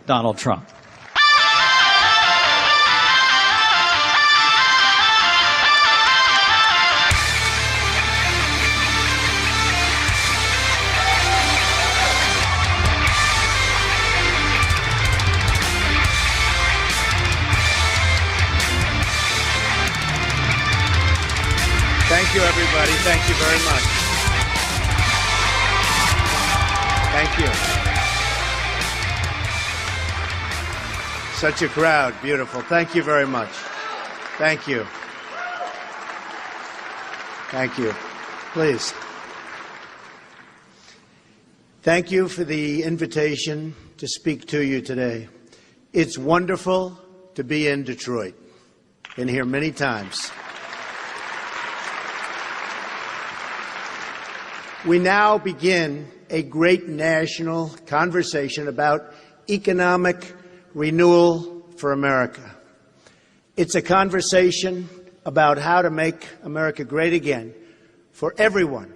Donald Trump. Thank you, everybody. Thank you very much. Thank you. Such a crowd. Beautiful. Thank you very much. Thank you. Thank you. Please. Thank you for the invitation to speak to you today. It's wonderful to be in Detroit. Been here many times. We now begin a great national conversation about economic renewal for America. It's a conversation about how to make America great again for everyone,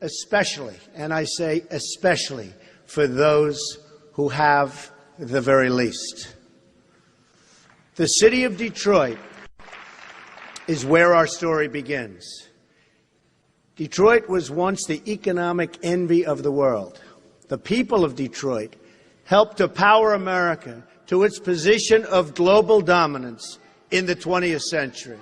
especially, and I say especially, for those who have the very least. The city of Detroit is where our story begins. Detroit was once the economic envy of the world. The people of Detroit helped to power America to its position of global dominance in the 20th century.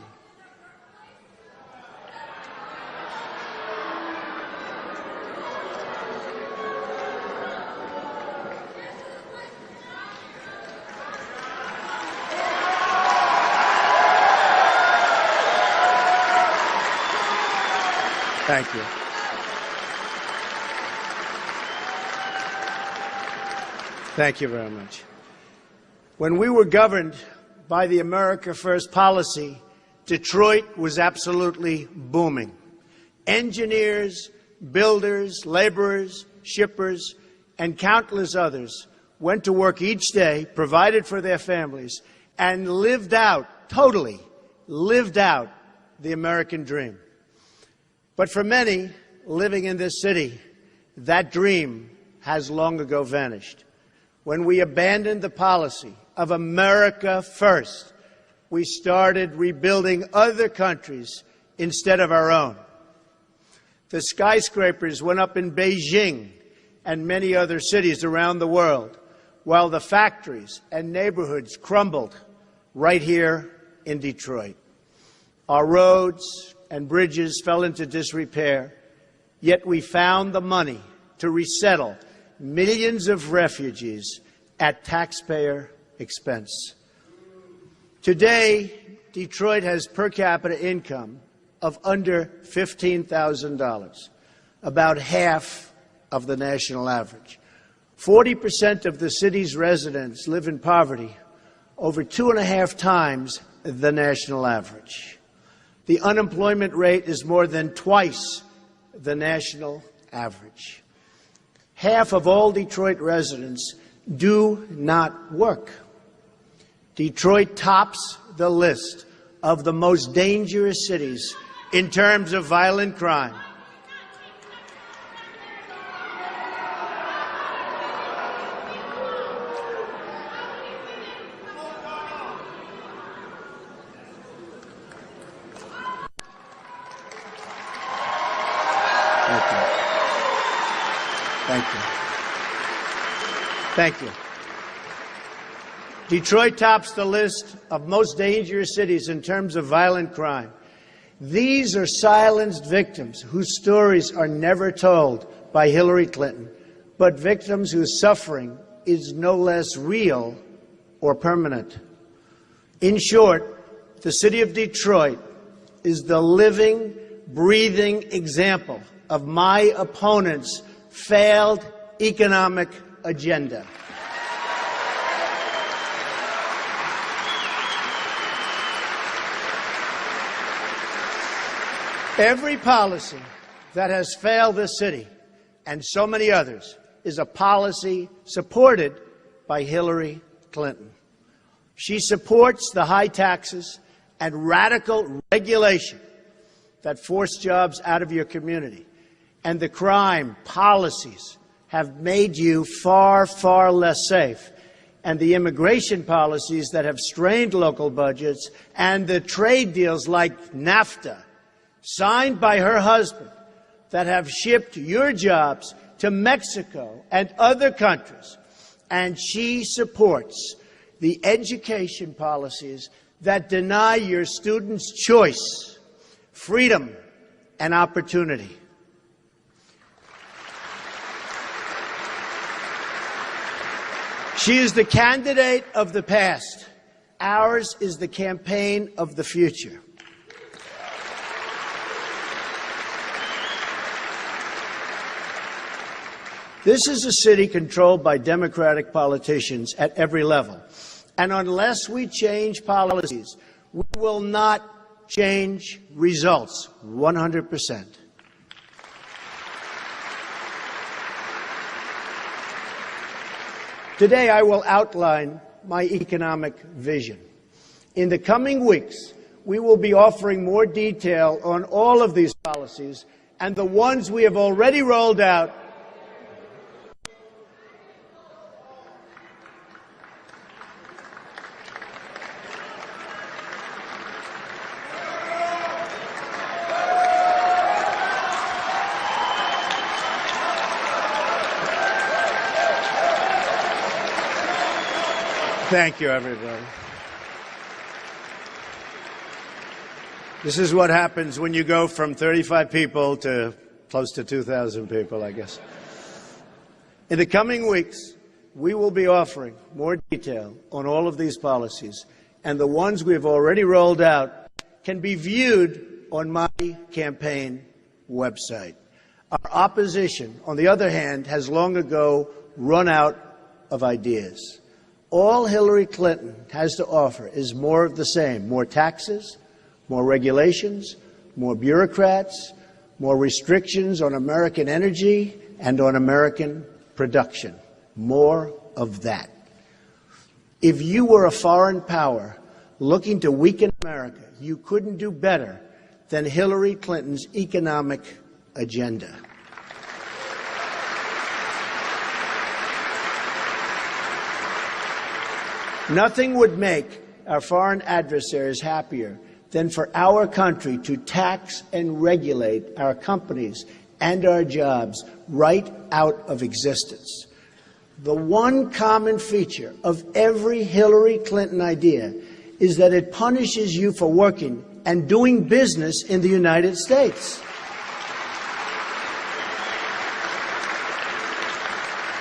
Thank you. Thank you very much. When we were governed by the America First policy, Detroit was absolutely booming. Engineers, builders, laborers, shippers, and countless others went to work each day, provided for their families, and lived out, totally lived out, the American dream. But for many living in this city, that dream has long ago vanished. When we abandoned the policy of America First, we started rebuilding other countries instead of our own. The skyscrapers went up in Beijing and many other cities around the world, while the factories and neighborhoods crumbled right here in Detroit. Our roads and bridges fell into disrepair, yet we found the money to resettle millions of refugees at taxpayer expense. Today, Detroit has per capita income of under $15,000, about half of the national average. 40% of the city's residents live in poverty, over 2.5 times the national average. The unemployment rate is more than twice the national average. Half of all Detroit residents do not work. Detroit tops the list of the most dangerous cities in terms of violent crime. Thank you. Detroit tops the list of most dangerous cities in terms of violent crime. These are silenced victims whose stories are never told by Hillary Clinton, but victims whose suffering is no less real or permanent. In short, the city of Detroit is the living, breathing example of my opponent's failed economic agenda. Every policy that has failed this city and so many others is a policy supported by Hillary Clinton. She supports the high taxes and radical regulation that force jobs out of your community, and the crime policies have made you far, far less safe. and the immigration policies that have strained local budgets, and the trade deals like NAFTA, signed by her husband, that have shipped your jobs to Mexico and other countries. And she supports the education policies that deny your students choice, freedom, and opportunity. She is the candidate of the past. Ours is the campaign of the future. This is a city controlled by Democratic politicians at every level. And unless we change policies, we will not change results 100%. Today, I will outline my economic vision. In the coming weeks, we will be offering more detail on all of these policies and the ones we have already rolled out. Thank you, everybody. This is what happens when you go from 35 people to close to 2,000 people, I guess. In the coming weeks, we will be offering more detail on all of these policies, and the ones we've already rolled out can be viewed on my campaign website. Our opposition, on the other hand, has long ago run out of ideas. All Hillary Clinton has to offer is more of the same: more taxes, more regulations, more bureaucrats, more restrictions on American energy and on American production. More of that. If you were a foreign power looking to weaken America, you couldn't do better than Hillary Clinton's economic agenda. Nothing would make our foreign adversaries happier than for our country to tax and regulate our companies and our jobs right out of existence. The one common feature of every Hillary Clinton idea is that it punishes you for working and doing business in the United States.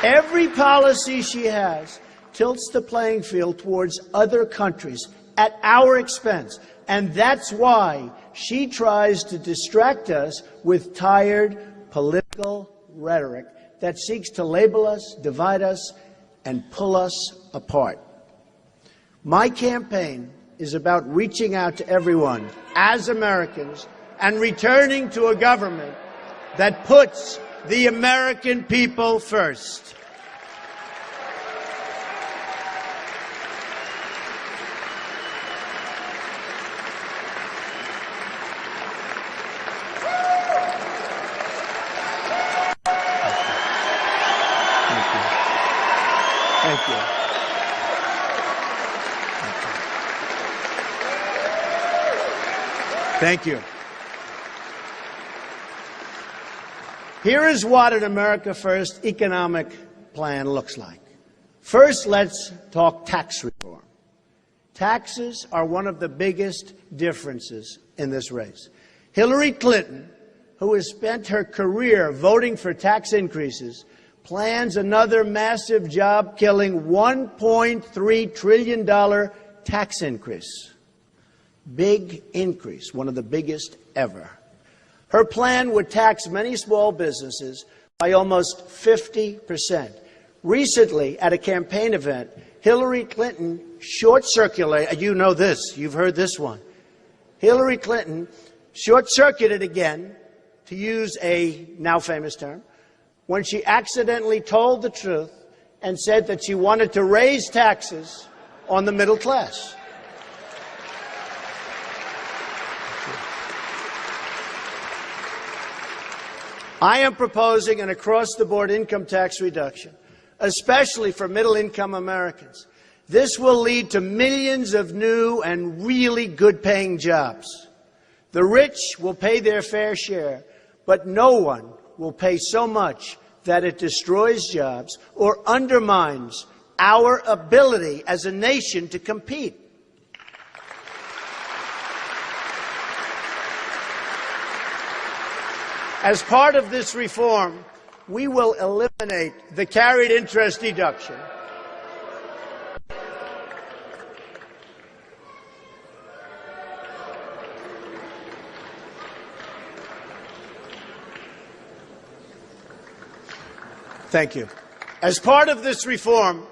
Every policy she has tilts the playing field towards other countries at our expense. And that's why she tries to distract us with tired political rhetoric that seeks to label us, divide us, and pull us apart. My campaign is about reaching out to everyone as Americans and returning to a government that puts the American people first. Thank you. Thank you. Here is what an America First economic plan looks like. First, let's talk tax reform. Taxes are one of the biggest differences in this race. Hillary Clinton, who has spent her career voting for tax increases, plans another massive job-killing $1.3 trillion tax increase. Big increase, one of the biggest ever. Her plan would tax many small businesses by almost 50%. Recently, at a campaign event, Hillary Clinton short-circuited, you know this, you've heard this one. Hillary Clinton short-circuited again, to use a now famous term, when she accidentally told the truth and said that she wanted to raise taxes on the middle class. I am proposing an across-the-board income tax reduction, especially for middle-income Americans. This will lead to millions of new and really good-paying jobs. The rich will pay their fair share, but no one will pay so much that it destroys jobs or undermines our ability as a nation to compete. As part of this reform, we will eliminate the carried interest deduction. Thank you. As part of this reform,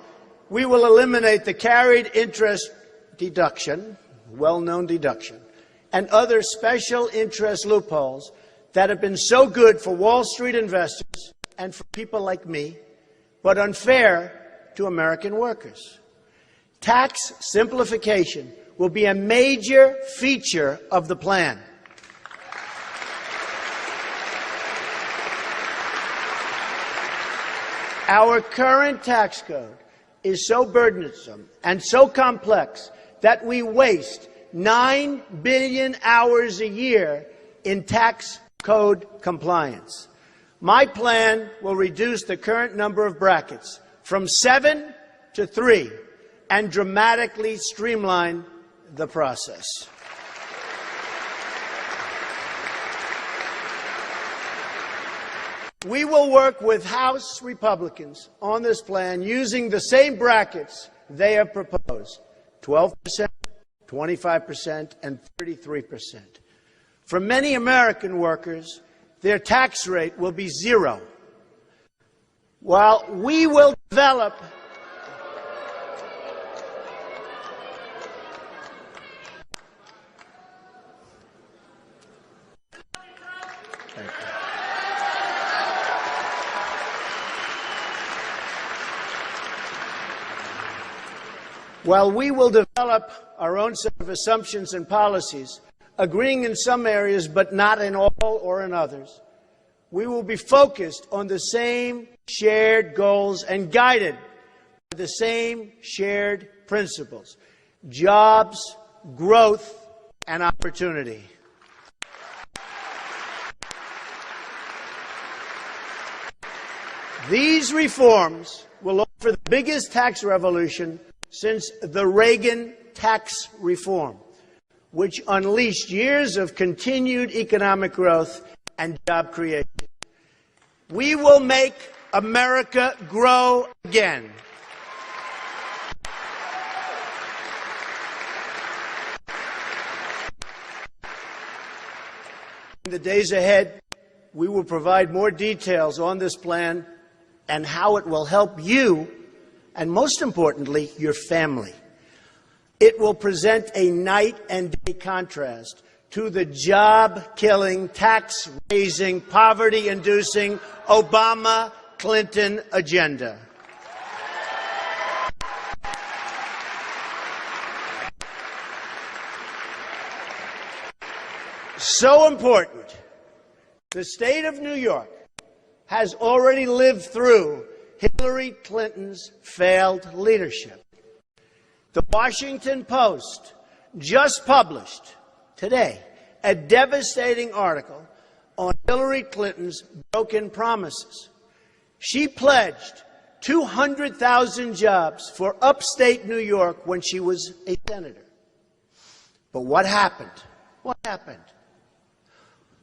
we will eliminate the carried interest deduction, well-known deduction, and other special interest loopholes that have been so good for Wall Street investors and for people like me, but unfair to American workers. Tax simplification will be a major feature of the plan. Our current tax code is so burdensome and so complex that we waste 9 billion hours a year in tax code compliance. My plan will reduce the current number of brackets from 7 to 3 and dramatically streamline the process. We will work with House Republicans on this plan using the same brackets they have proposed, 12%, 25%, and 33%. For many American workers, their tax rate will be 0. While we will develop our own set of assumptions and policies, agreeing in some areas but not in all or in others, we will be focused on the same shared goals and guided by the same shared principles: jobs, growth, and opportunity. These reforms will offer the biggest tax revolution since the Reagan tax reform, which unleashed years of continued economic growth and job creation. We will make America grow again. In the days ahead, we will provide more details on this plan and how it will help you, and most importantly, your family. It will present a night and day contrast to the job-killing, tax-raising, poverty-inducing Obama-Clinton agenda. So important, the state of New York has already lived through Hillary Clinton's failed leadership. The Washington Post just published today a devastating article on Hillary Clinton's broken promises. She pledged 200,000 jobs for upstate New York when she was a senator. But what happened? What happened?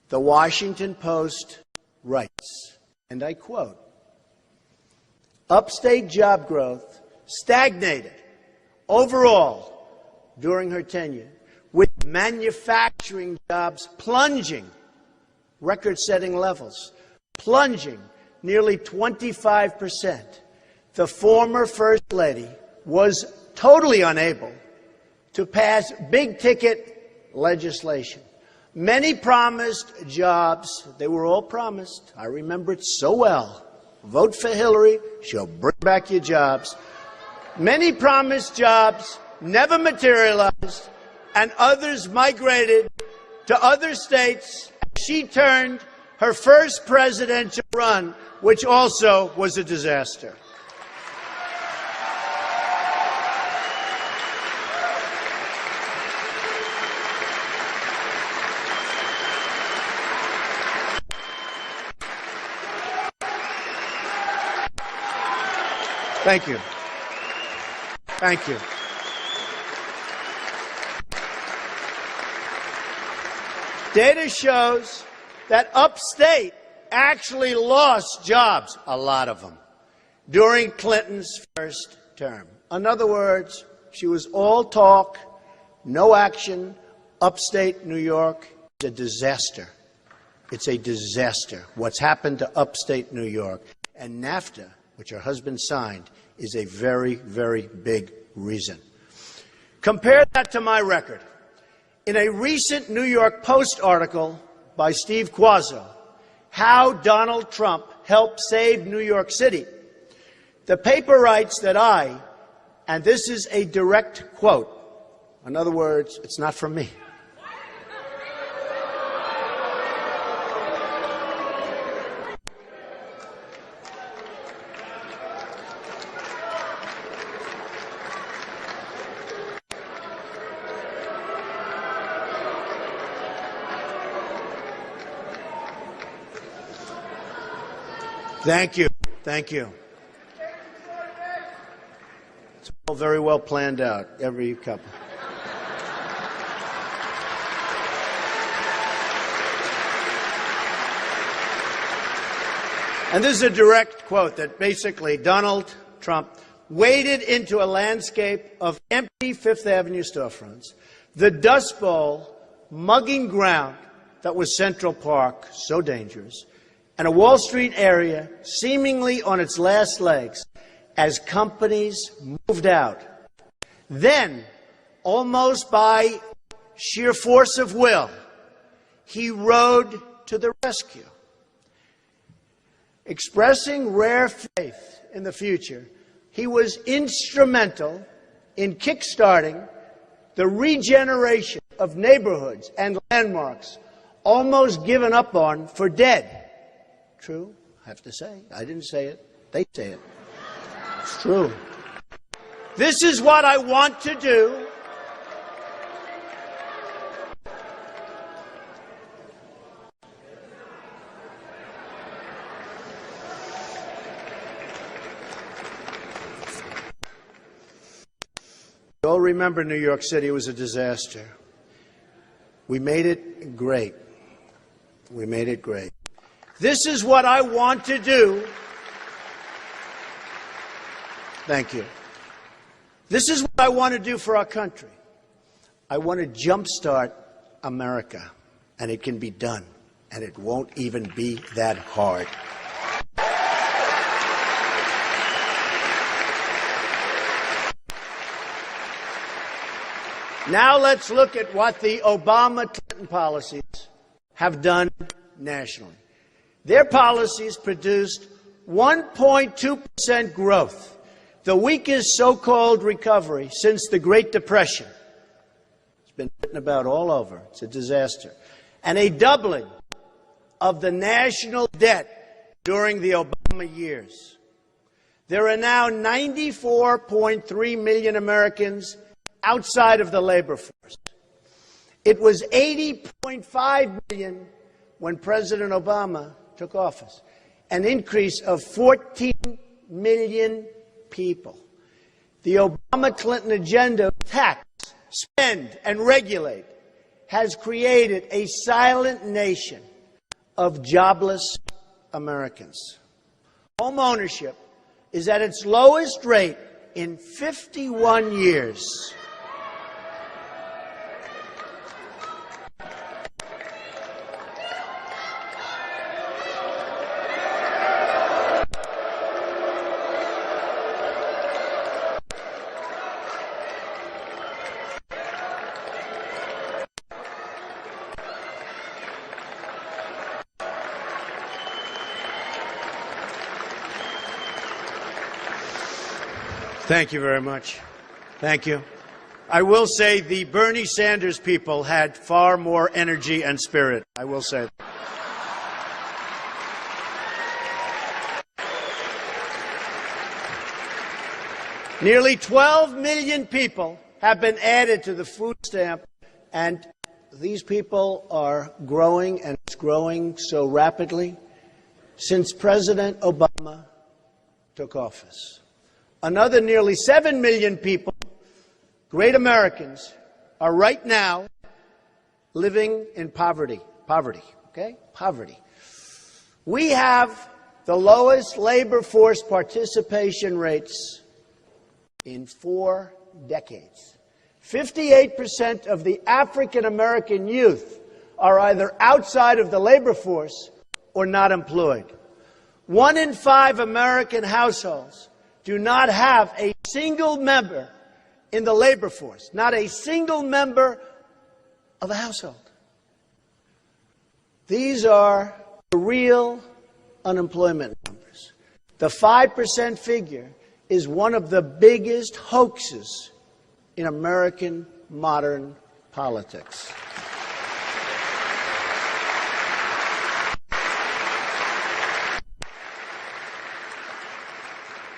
The Washington Post writes, and I quote, "Upstate job growth stagnated overall during her tenure, with manufacturing jobs plunging, record-setting levels, plunging nearly 25%. The former First Lady was totally unable to pass big-ticket legislation. Many promised jobs. They were all promised. I remember it so well. Vote for Hillary. She'll bring back your jobs. Many promised jobs never materialized, and others migrated to other states. She turned her first presidential run, which also was a disaster. Thank you. Thank you. Data shows that upstate actually lost jobs, a lot of them, during Clinton's first term. In other words, she was all talk, no action. Upstate New York is a disaster. It's a disaster. What's happened to upstate New York. And NAFTA, which her husband signed, is a very, very big reason. Compare that to my record. In a recent New York Post article by Steve Quazzo, How Donald Trump Helped Save New York City, the paper writes that and this is a direct quote, in other words, it's not from me. Thank you. Thank you. It's all very well planned out, every couple. And this is a direct quote that basically Donald Trump waded into a landscape of empty Fifth Avenue storefronts, the Dust Bowl, mugging ground that was Central Park, so dangerous, and a Wall Street area seemingly on its last legs as companies moved out. Then, almost by sheer force of will, he rode to the rescue. Expressing rare faith in the future, he was instrumental in kickstarting the regeneration of neighborhoods and landmarks almost given up on for dead. True, I have to say. I didn't say it. They say it. It's true. This is what I want to do. You all remember New York City was a disaster. We made it great. We made it great. This is what I want to do. Thank you. This is what I want to do for our country. I want to jumpstart America, and it can be done, and it won't even be that hard. Now let's look at what the Obama-Clinton policies have done nationally. Their policies produced 1.2% growth, the weakest so-called recovery since the Great Depression. It's been written about all over. It's a disaster. And a doubling of the national debt during the Obama years. There are now 94.3 million Americans outside of the labor force. It was 80.5 million when President Obama took office, an increase of 14 million people. The Obama-Clinton agenda of tax, spend, and regulate has created a silent nation of jobless Americans. Home ownership is at its lowest rate in 51 years. Thank you very much. Thank you. I will say the Bernie Sanders people had far more energy and spirit. I will say that. Nearly 12 million people have been added to the food stamp, and these people are growing, and it's growing so rapidly since President Obama took office. Another nearly 7 million people, great Americans, are right now living in poverty. Poverty. We have the lowest labor force participation rates in 4 decades. 58% of the African American youth are either outside of the labor force or not employed. 1 in 5 American households do not have a single member in the labor force, not a single member of a household. These are the real unemployment numbers. The 5% figure is one of the biggest hoaxes in American modern politics.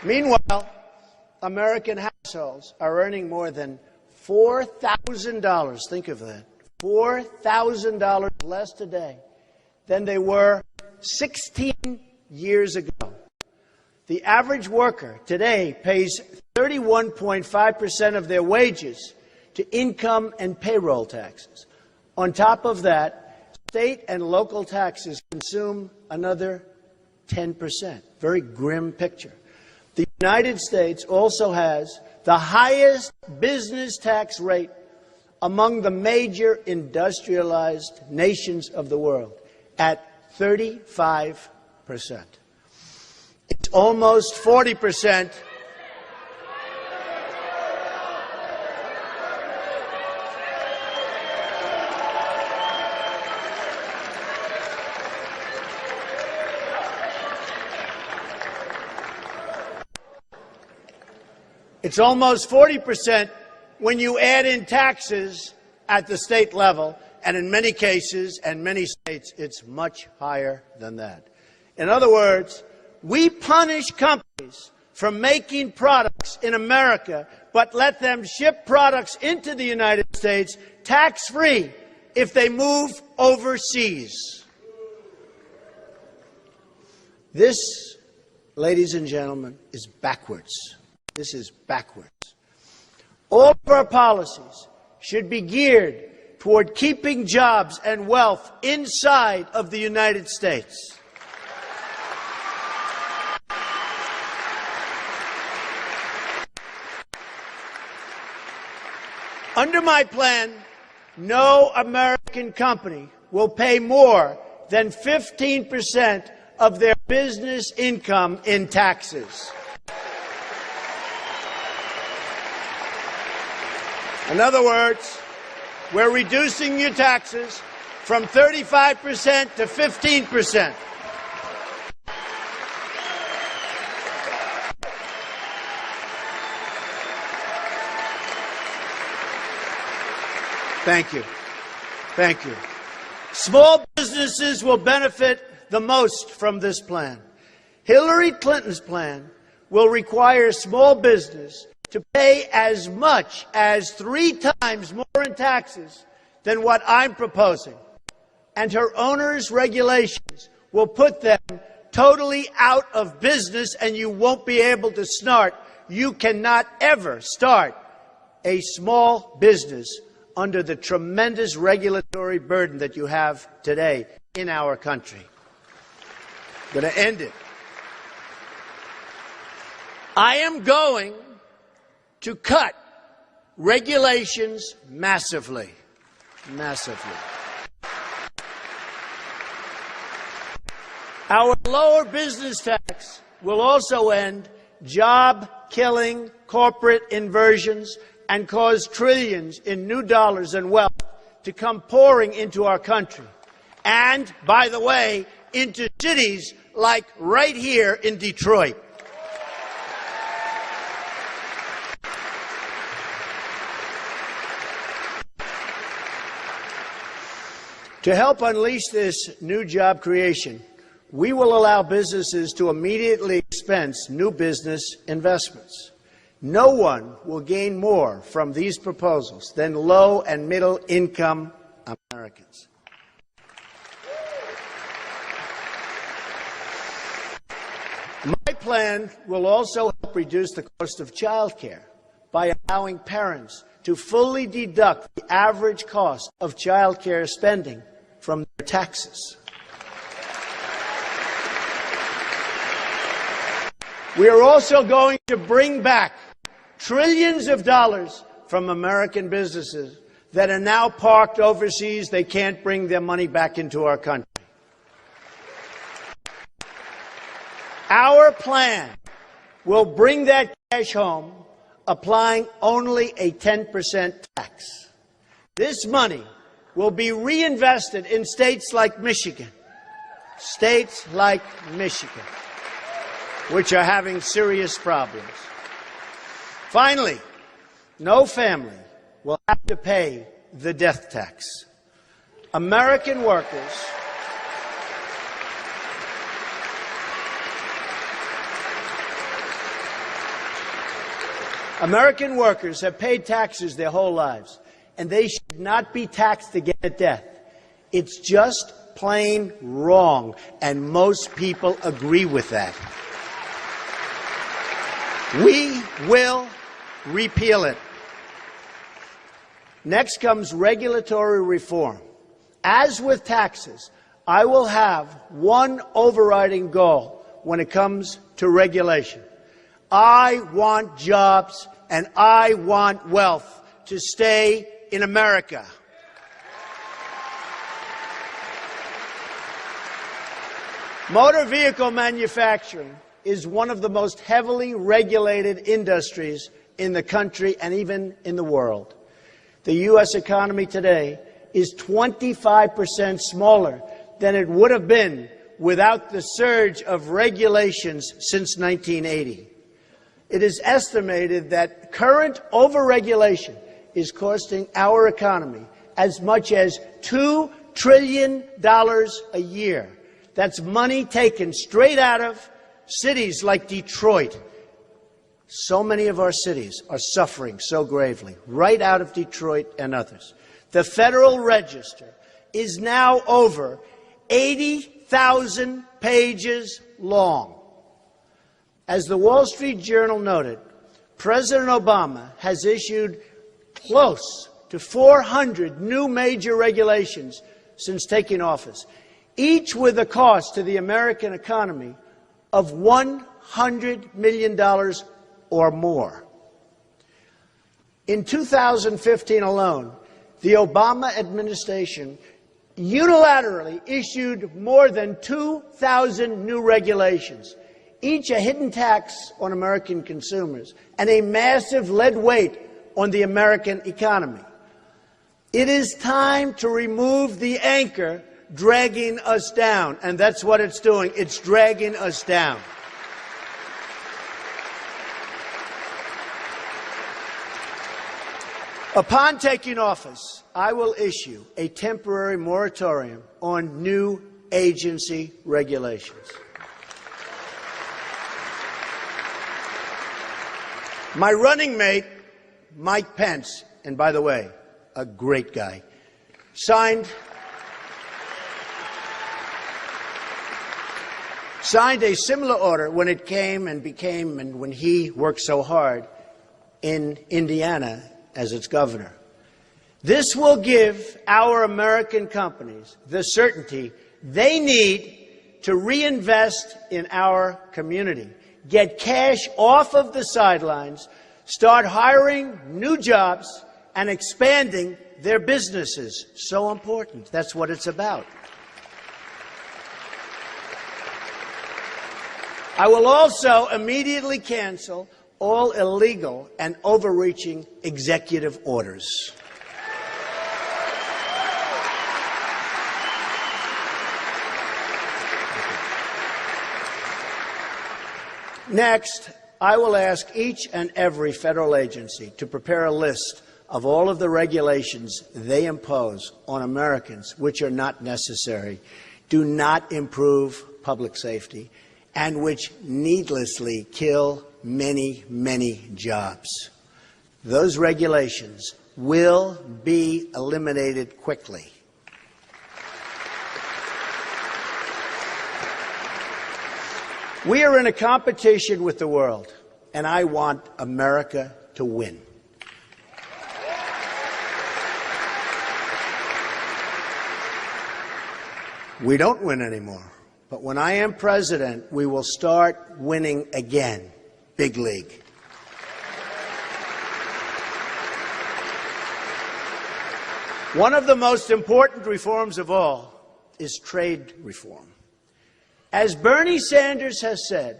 Meanwhile, American households are earning more than $4,000, think of that, $4,000 less today than they were 16 years ago. The average worker today pays 31.5% of their wages to income and payroll taxes. On top of that, state and local taxes consume another 10%. Very grim picture. The United States also has the highest business tax rate among the major industrialized nations of the world at 35%. It's almost 40%. It's almost 40% when you add in taxes at the state level, and in many cases and many states, it's much higher than that. In other words, we punish companies for making products in America, but let them ship products into the United States tax-free if they move overseas. This, ladies and gentlemen, is backwards. This is backwards. All of our policies should be geared toward keeping jobs and wealth inside of the United States. Under my plan, no American company will pay more than 15% of their business income in taxes. In other words, we're reducing your taxes from 35% to 15%. Thank you. Thank you. Small businesses will benefit the most from this plan. Hillary Clinton's plan will require small business to pay as much as 3 times more in taxes than what I'm proposing. And her owner's regulations will put them totally out of business, and you won't be able to start. You cannot ever start a small business under the tremendous regulatory burden that you have today in our country. I'm going to end it. I am going to cut regulations massively. Massively. Our lower business tax will also end job-killing corporate inversions and cause trillions in new dollars and wealth to come pouring into our country. And, by the way, into cities like right here in Detroit. To help unleash this new job creation, we will allow businesses to immediately expense new business investments. No one will gain more from these proposals than low and middle income Americans. My plan will also help help reduce the cost of child care by allowing parents to fully deduct the average cost of child care spending from their taxes. We are also going to bring back trillions of dollars from American businesses that are now parked overseas. They can't bring their money back into our country. Our plan will bring that cash home, applying only a 10% tax. This money will be reinvested in states like Michigan, which are having serious problems. Finally, no family will have to pay the death tax. American workers have paid taxes their whole lives, and they should not be taxed again at death. It's just plain wrong, and most people agree with that. We will repeal it. Next comes regulatory reform. As with taxes, I will have one overriding goal when it comes to regulation. I want jobs and I want wealth to stay in America. Motor vehicle manufacturing is one of the most heavily regulated industries in the country and even in the world. The U.S. economy today is 25% smaller than it would have been without the surge of regulations since 1980. It is estimated that current overregulation is costing our economy as much as $2 trillion a year. That's money taken straight out of cities like Detroit. So many of our cities are suffering so gravely, right out of Detroit and others. The Federal Register is now over 80,000 pages long. As the Wall Street Journal noted, President Obama has issued close to 400 new major regulations since taking office, each with a cost to the American economy of $100 million or more. In 2015 alone, the Obama administration unilaterally issued more than 2,000 new regulations, each a hidden tax on American consumers and a massive lead weight on the American economy. It is time to remove the anchor dragging us down, and that's what it's doing. It's dragging us down. Upon taking office, I will issue a temporary moratorium on new agency regulations. My running mate, Mike Pence, and by the way, a great guy, signed a similar order when it came and became, and when he worked so hard in Indiana as its governor. This will give our American companies the certainty they need to reinvest in our community, get cash off of the sidelines, start hiring new jobs, and expanding their businesses. So important. That's what it's about. I will also immediately cancel all illegal and overreaching executive orders. Next, I will ask each and every federal agency to prepare a list of all of the regulations they impose on Americans which are not necessary, do not improve public safety, and which needlessly kill many, many jobs. Those regulations will be eliminated quickly. We are in a competition with the world. and I want America to win. We don't win anymore, but when I am president, we will start winning again. Big league. One of the most important reforms of all is trade reform. As Bernie Sanders has said,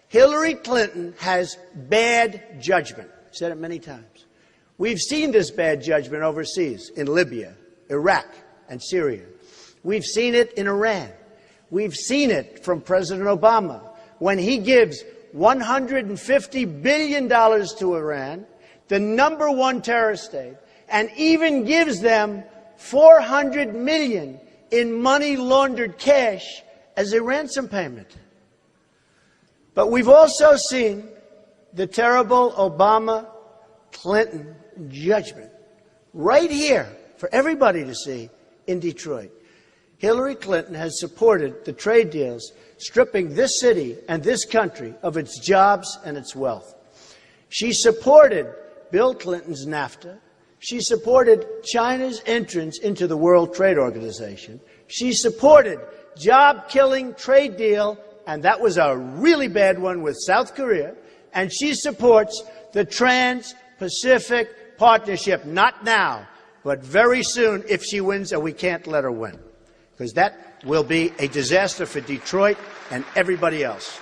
Hillary Clinton has bad judgment. Said it many times. We've seen this bad judgment overseas in Libya, Iraq, and Syria. We've seen it in Iran. We've seen it from President Obama when he gives $150 billion to Iran, the #1 terrorist state, and even gives them $400 million in money laundered cash as a ransom payment. But we've also seen the terrible Obama-Clinton judgment right here for everybody to see in Detroit. Hillary Clinton has supported the trade deals stripping this city and this country of its jobs and its wealth. She supported Bill Clinton's NAFTA. She supported China's entrance into the World Trade Organization. She supported job-killing trade deal, and that was a really bad one, with South Korea. And she supports the Trans-Pacific Partnership, not now, but very soon if she wins, and we can't let her win, because that will be a disaster for Detroit and everybody else.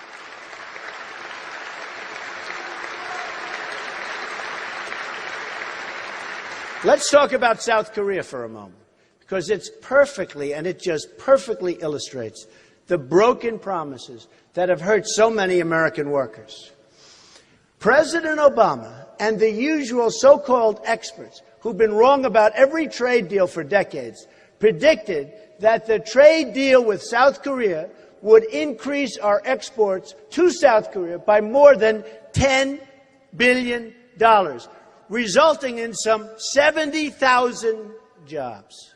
Let's talk about South Korea for a moment, because it's perfectly, and it just perfectly illustrates the broken promises that have hurt so many American workers. President Obama and the usual so-called experts who've been wrong about every trade deal for decades predicted that the trade deal with South Korea would increase our exports to South Korea by more than $10 billion, resulting in some 70,000 jobs.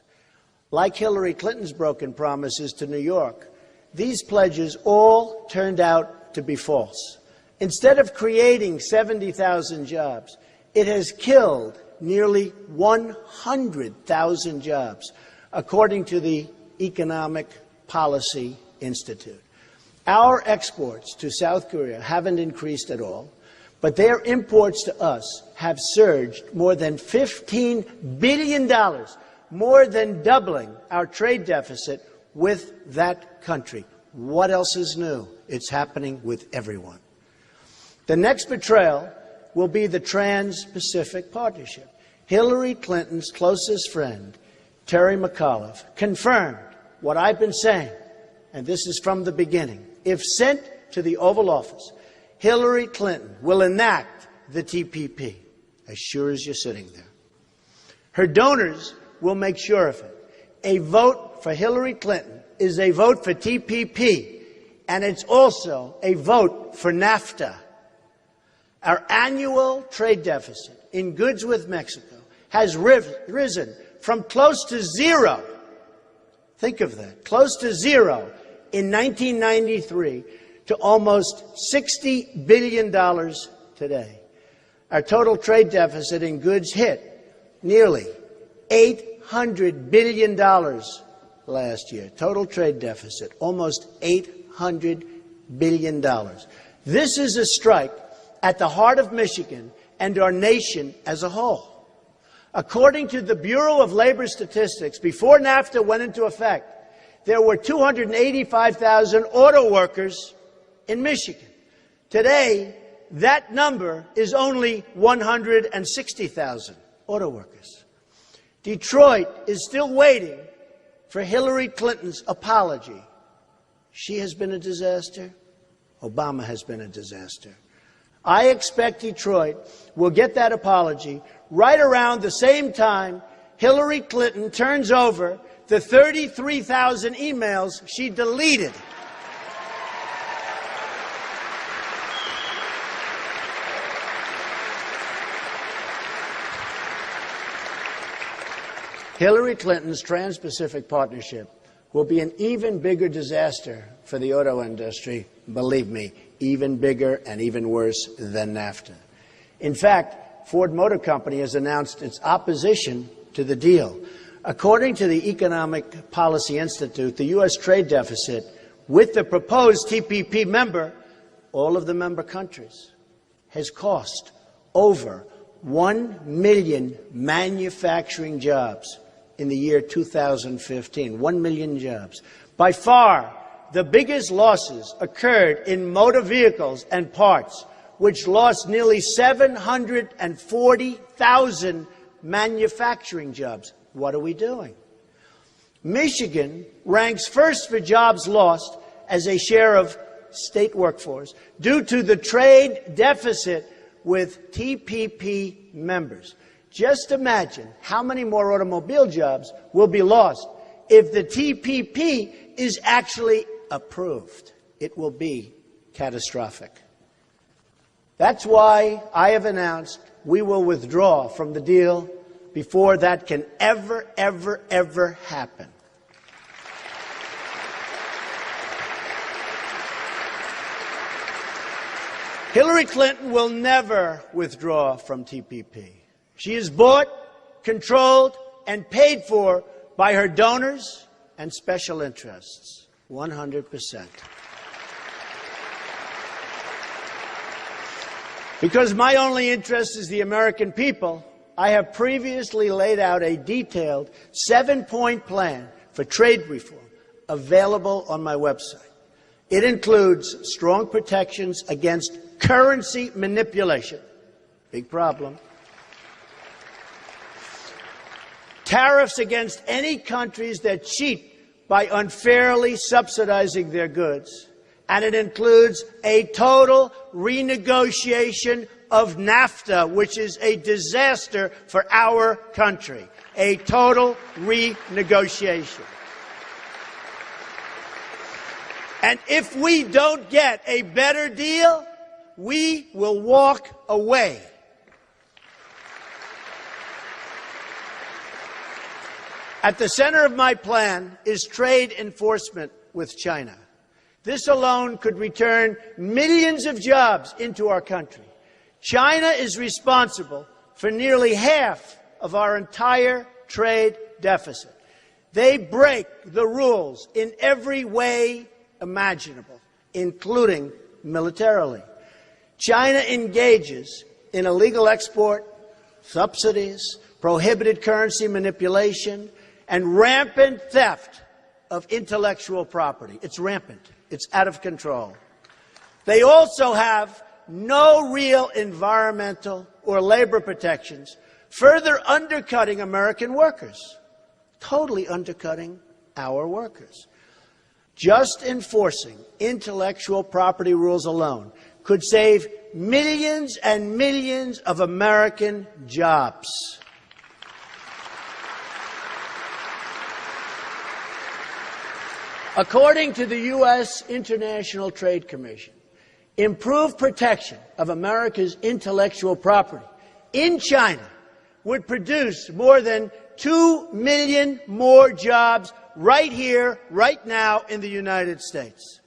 Like Hillary Clinton's broken promises to New York, these pledges all turned out to be false. Instead of creating 70,000 jobs, it has killed nearly 100,000 jobs, according to the Economic Policy Institute. Our exports to South Korea haven't increased at all, but their imports to us have surged more than $15 billion, more than doubling our trade deficit with that country. What else is new? It's happening with everyone. The next betrayal will be the Trans-Pacific Partnership. Hillary Clinton's closest friend, Terry McAuliffe, confirmed what I've been saying, and this is from the beginning. If sent to the Oval Office, Hillary Clinton will enact the TPP, as sure as you're sitting there. Her donors will make sure of it. A vote for Hillary Clinton is a vote for TPP, and it's also a vote for NAFTA. Our annual trade deficit in goods with Mexico has risen from close to zero. Think of that, close to zero in 1993 to almost $60 billion today. Our total trade deficit in goods hit nearly $800 billion last year. Total trade deficit, almost $800 billion. This is a strike at the heart of Michigan and our nation as a whole. According to the Bureau of Labor Statistics, before NAFTA went into effect, there were 285,000 auto workers in Michigan. Today, that number is only 160,000 auto workers. Detroit is still waiting for Hillary Clinton's apology. She has been a disaster. Obama has been a disaster. I expect Detroit will get that apology right around the same time Hillary Clinton turns over the 33,000 emails she deleted. Hillary Clinton's Trans-Pacific Partnership will be an even bigger disaster for the auto industry, believe me, even bigger and even worse than NAFTA. In fact, Ford Motor Company has announced its opposition to the deal. According to the Economic Policy Institute, the U.S. trade deficit with the proposed TPP member, all of the member countries, has cost over 1 million manufacturing jobs in the year 2015. 1 million jobs. By far, the biggest losses occurred in motor vehicles and parts, which lost nearly 740,000 manufacturing jobs. What are we doing? Michigan ranks first for jobs lost as a share of state workforce due to the trade deficit with TPP members. Just imagine how many more automobile jobs will be lost if the TPP is actually approved. It will be catastrophic. That's why I have announced we will withdraw from the deal before that can ever, ever, ever happen. Hillary Clinton will never withdraw from TPP. She is bought, controlled, and paid for by her donors and special interests, 100%. Because my only interest is the American people, I have previously laid out a detailed 7-point plan for trade reform available on my website. It includes strong protections against currency manipulation, big problem, tariffs against any countries that cheat by unfairly subsidizing their goods, and it includes a total renegotiation of NAFTA, which is a disaster for our country. A total renegotiation. And if we don't get a better deal, we will walk away. At the center of my plan is trade enforcement with China. This alone could return millions of jobs into our country. China is responsible for nearly half of our entire trade deficit. They break the rules in every way imaginable, including militarily. China engages in illegal export, subsidies, prohibited currency manipulation, and rampant theft of intellectual property. It's rampant. It's out of control. They also have no real environmental or labor protections, further undercutting American workers, totally undercutting our workers. Just enforcing intellectual property rules alone could save millions and millions of American jobs. According to the U.S. International Trade Commission, improved protection of America's intellectual property in China would produce more than 2 million more jobs right here, right now in the United States.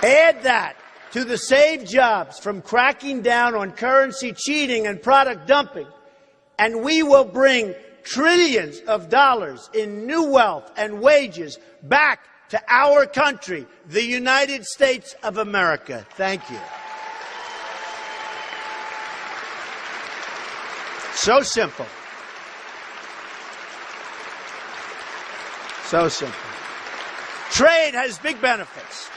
Add that to the saved jobs from cracking down on currency cheating and product dumping, and we will bring trillions of dollars in new wealth and wages back to our country, the United States of America. Thank you. So simple. So simple. Trade has big benefits.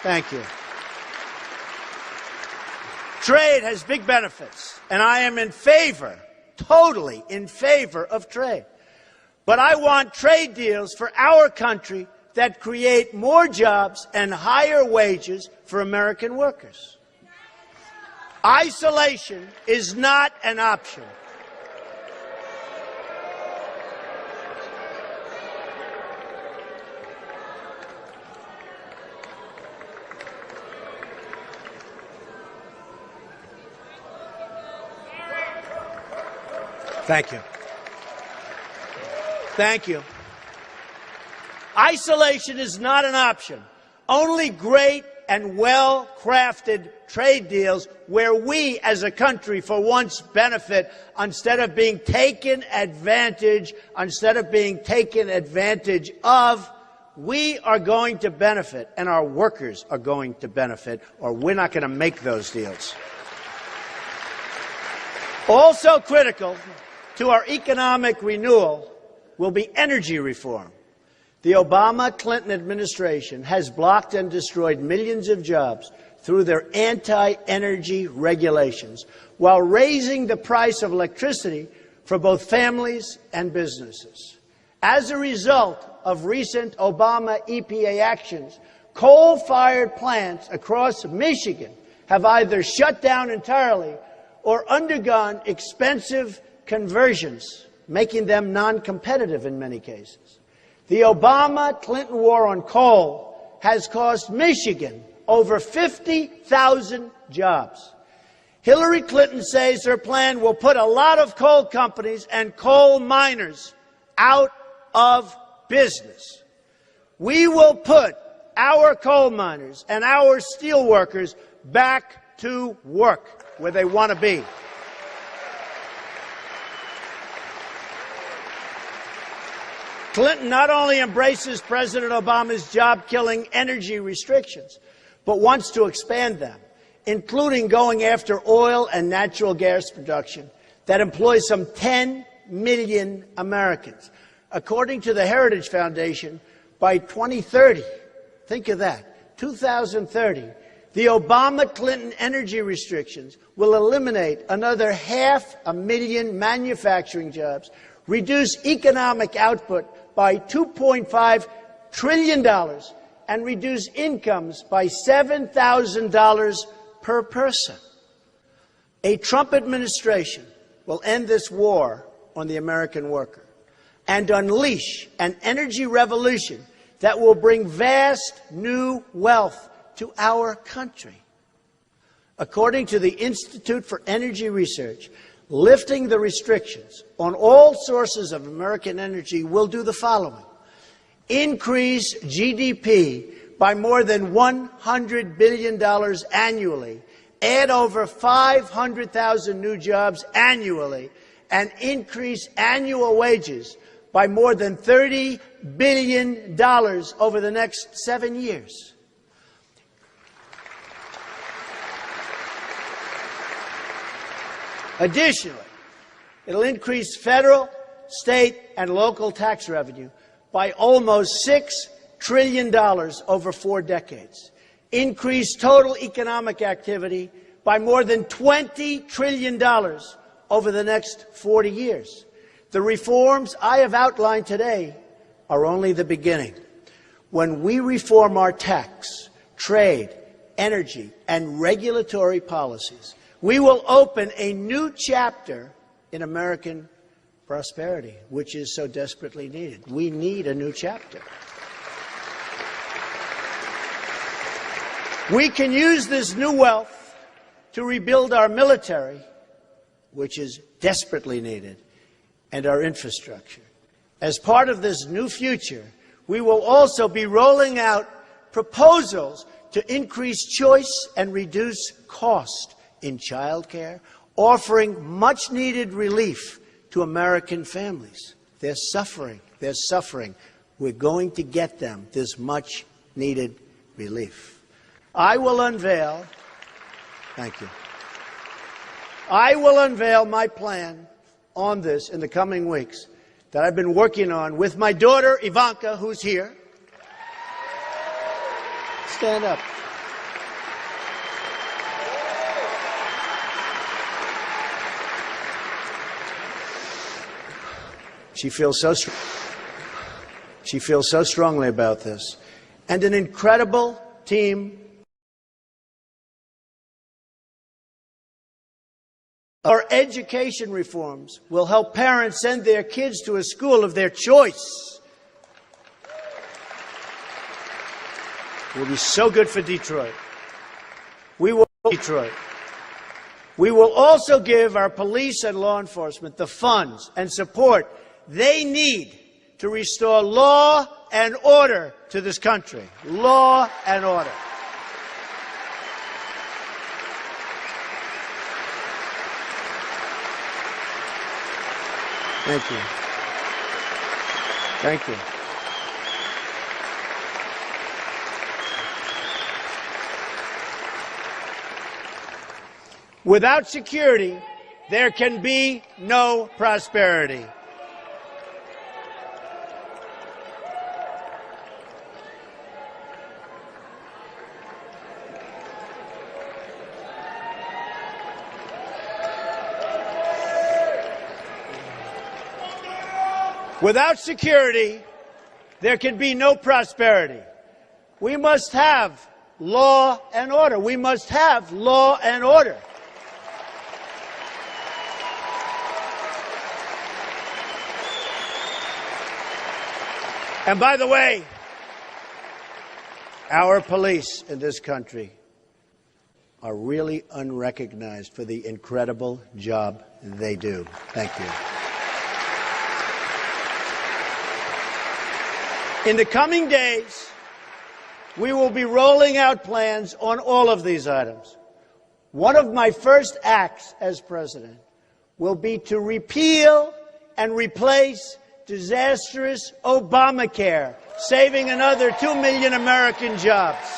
Thank you. Trade has big benefits, and I am in favor, totally in favor of trade. But I want trade deals for our country that create more jobs and higher wages for American workers. Isolation is not an option. Thank you. Thank you. Isolation is not an option. Only great and well-crafted trade deals where we as a country for once benefit instead of being taken advantage of, we are going to benefit and our workers are going to benefit, or we're not going to make those deals. Also critical to our economic renewal will be energy reform. The Obama-Clinton administration has blocked and destroyed millions of jobs through their anti-energy regulations, while raising the price of electricity for both families and businesses. As a result of recent Obama EPA actions, coal-fired plants across Michigan have either shut down entirely or undergone expensive conversions, making them non-competitive in many cases. The Obama-Clinton war on coal has cost Michigan over 50,000 jobs. Hillary Clinton says her plan will put a lot of coal companies and coal miners out of business. We will put our coal miners and our steel workers back to work where they want to be. Clinton not only embraces President Obama's job-killing energy restrictions, but wants to expand them, including going after oil and natural gas production that employs some 10 million Americans. According to the Heritage Foundation, by 2030, think of that, 2030, the Obama-Clinton energy restrictions will eliminate another 500,000 manufacturing jobs, reduce economic output by $2.5 trillion, and reduce incomes by $7,000 per person. A Trump administration will end this war on the American worker and unleash an energy revolution that will bring vast new wealth to our country. According to the Institute for Energy Research, lifting the restrictions on all sources of American energy will do the following: increase GDP by more than $100 billion annually, add over 500,000 new jobs annually, and increase annual wages by more than $30 billion over the next 7 years. Additionally, it'll increase federal, state, and local tax revenue by almost $6 trillion over 4 decades, increase total economic activity by more than $20 trillion over the next 40 years. The reforms I have outlined today are only the beginning. When we reform our tax, trade, energy, and regulatory policies, we will open a new chapter in American prosperity, which is so desperately needed. We need a new chapter. We can use this new wealth to rebuild our military, which is desperately needed, and our infrastructure. As part of this new future, we will also be rolling out proposals to increase choice and reduce cost in childcare, offering much-needed relief to American families. They're suffering. They're suffering. We're going to get them this much-needed relief. I will unveil, thank you, I will unveil my plan on this in the coming weeks that I've been working on with my daughter, Ivanka, who's here. Stand up. She feels so strongly about this. And an incredible team. Our education reforms will help parents send their kids to a school of their choice. It will be so good for Detroit. We will also give our police and law enforcement the funds and support they need to restore law and order to this country. Law and order. Thank you. Thank you. Without security, there can be no prosperity. Without security, there can be no prosperity. We must have law and order. We must have law and order. And by the way, our police in this country are really unrecognized for the incredible job they do. Thank you. In the coming days, we will be rolling out plans on all of these items. One of my first acts as president will be to repeal and replace disastrous Obamacare, saving another 2 million American jobs.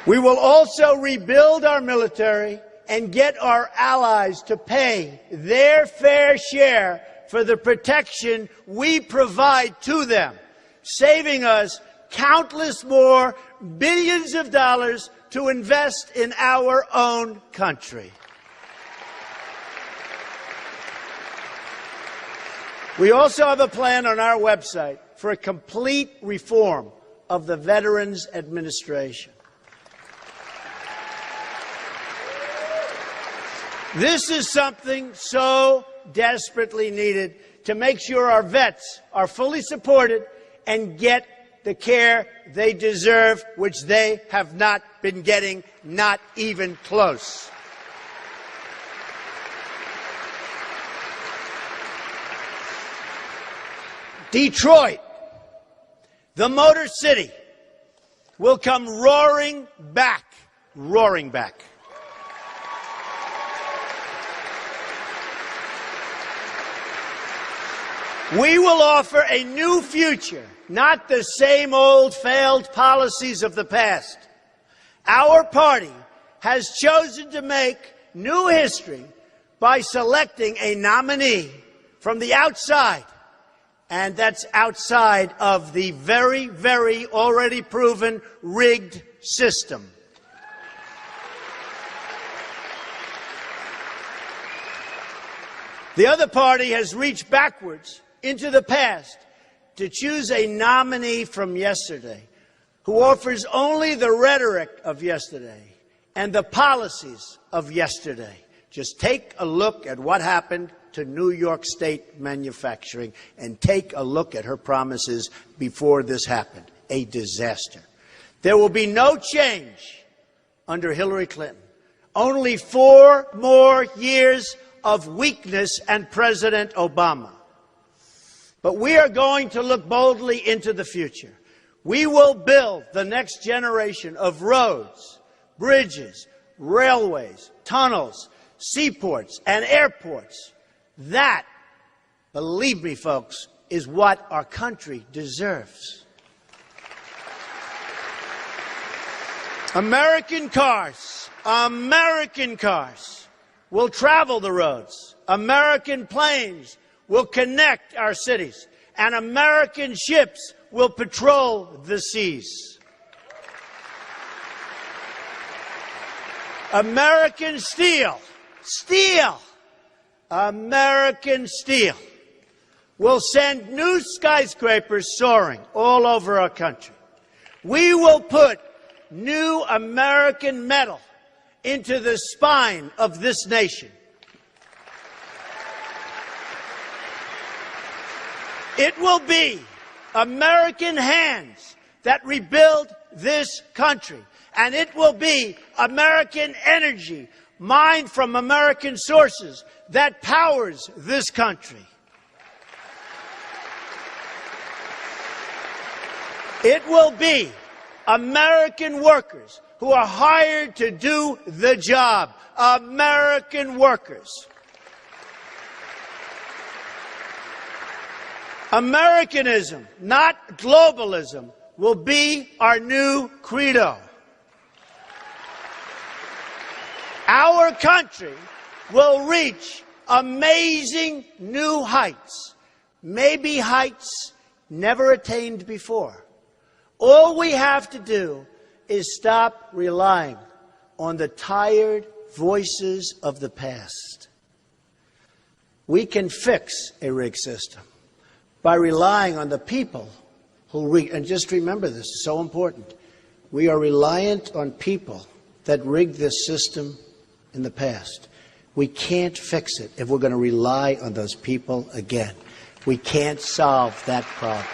We will also rebuild our military and get our allies to pay their fair share for the protection we provide to them, saving us countless more billions of dollars to invest in our own country. We also have a plan on our website for a complete reform of the Veterans Administration. This is something so desperately needed to make sure our vets are fully supported and get the care they deserve, which they have not been getting, not even close. Detroit, the Motor City, will come roaring back, roaring back. We will offer a new future, not the same old failed policies of the past. Our party has chosen to make new history by selecting a nominee from the outside, and that's outside of the very, very already proven rigged system. The other party has reached backwards into the past to choose a nominee from yesterday who offers only the rhetoric of yesterday and the policies of yesterday. Just take a look at what happened to New York State manufacturing and take a look at her promises before this happened. A disaster. There will be no change under Hillary Clinton. Only 4 more years of weakness and President Obama. But we are going to look boldly into the future. We will build the next generation of roads, bridges, railways, tunnels, seaports, and airports. That, believe me, folks, is what our country deserves. American cars will travel the roads. American planes will connect our cities, and American ships will patrol the seas. American American steel will send new skyscrapers soaring all over our country. We will put new American metal into the spine of this nation. It will be American hands that rebuild this country. And it will be American energy, mined from American sources, that powers this country. It will be American workers who are hired to do the job. American workers. Americanism, not globalism, will be our new credo. Our country will reach amazing new heights, maybe heights never attained before. All we have to do is stop relying on the tired voices of the past. We can fix a rigged system by relying on the people who rig. And just remember this, is so important. We are reliant on people that rigged this system in the past. We can't fix it if we're going to rely on those people again. We can't solve that problem.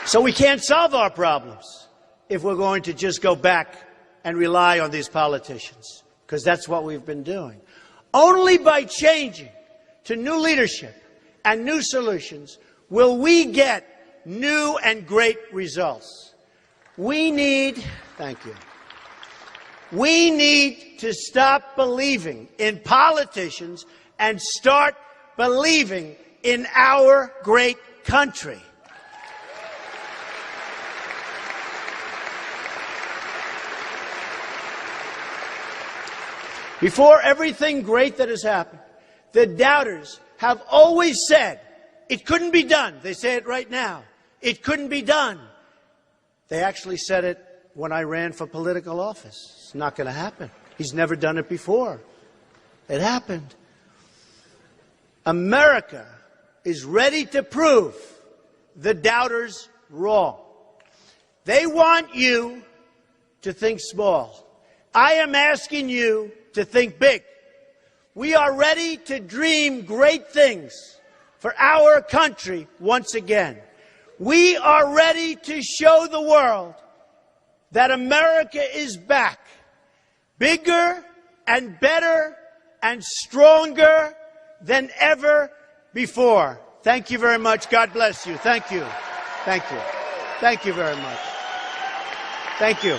So we can't solve our problems if we're going to just go back and rely on these politicians, because that's what we've been doing. Only by changing to new leadership and new solutions will we get new and great results. We need to stop believing in politicians and start believing in our great country. Before everything great that has happened, the doubters have always said, it couldn't be done. They say it right now. It couldn't be done. They actually said it when I ran for political office. It's not going to happen. He's never done it before. It happened. America is ready to prove the doubters wrong. They want you to think small. I am asking you to think big. We are ready to dream great things for our country once again. We are ready to show the world that America is back, bigger and better and stronger than ever before. Thank you very much. God bless you. Thank you. Thank you. Thank you very much. Thank you.